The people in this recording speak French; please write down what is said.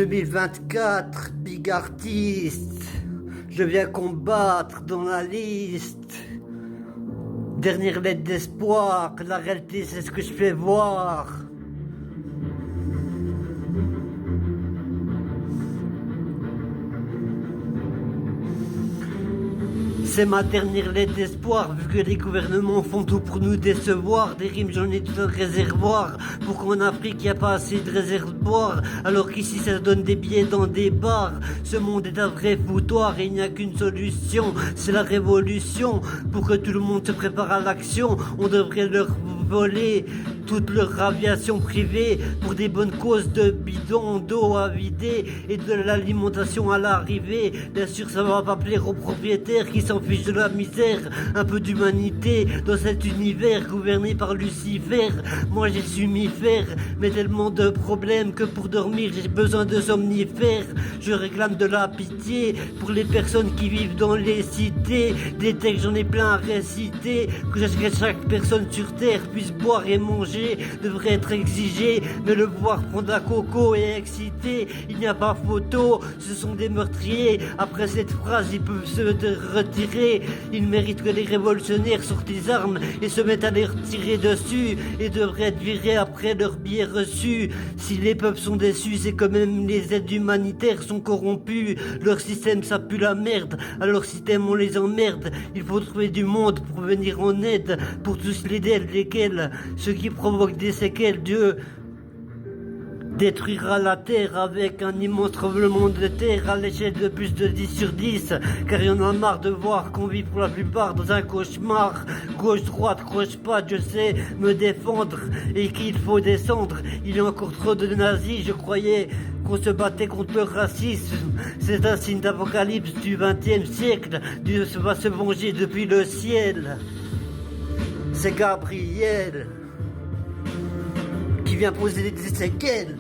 2024, big artiste, je viens combattre dans la liste. Dernière lettre d'espoir, la réalité c'est ce que je fais voir. C'est ma dernière lettre d'espoir, vu que les gouvernements font tout pour nous décevoir. Des rimes j'en ai tout un réservoir. Pourquoi en Afrique y a pas assez de réservoirs, alors qu'ici ça donne des billets dans des bars. Ce monde est un vrai foutoir et il n'y a qu'une solution, c'est la révolution. Pour que tout le monde se prépare à l'action, on devrait leur voler toute leur aviation privée pour des bonnes causes, de bidons d'eau à vider et de l'alimentation à l'arrivée. Bien sûr ça va pas plaire aux propriétaires qui s'en fichent de la misère. Un peu d'humanité dans cet univers gouverné par Lucifer. Moi j'ai su m'y faire, mais tellement de problèmes que pour dormir j'ai besoin de somnifères. Je réclame de la pitié pour les personnes qui vivent dans les cités. Des textes j'en ai plein à réciter, que chaque personne sur terre puisse boire et manger devrait être exigé, mais le pouvoir prendre la coco et excité. Il n'y a pas photo, ce sont des meurtriers. Après cette phrase ils peuvent se retirer. Ils méritent que les révolutionnaires sortent les armes et se mettent à les retirer dessus, et devraient être virés après leur billet reçu. Si les peuples sont déçus, c'est que même les aides humanitaires sont corrompus. Leur système ça pue la merde, à leur système on les emmerde. Il faut trouver du monde pour venir en aide, pour tous les dettes, lesquels ceux qui provoquent des séquelles. Dieu détruira la terre avec un immense tremblement de terre à l'échelle de plus de 10 sur 10, car il y en a marre de voir qu'on vit pour la plupart dans un cauchemar. Gauche, droite, croche pas, je sais me défendre et qu'il faut descendre. Il y a encore trop de nazis, je croyais qu'on se battait contre le racisme. C'est un signe d'apocalypse du 20e siècle. Dieu va se venger depuis le ciel. C'est Gabriel qui vient poser des séquelles.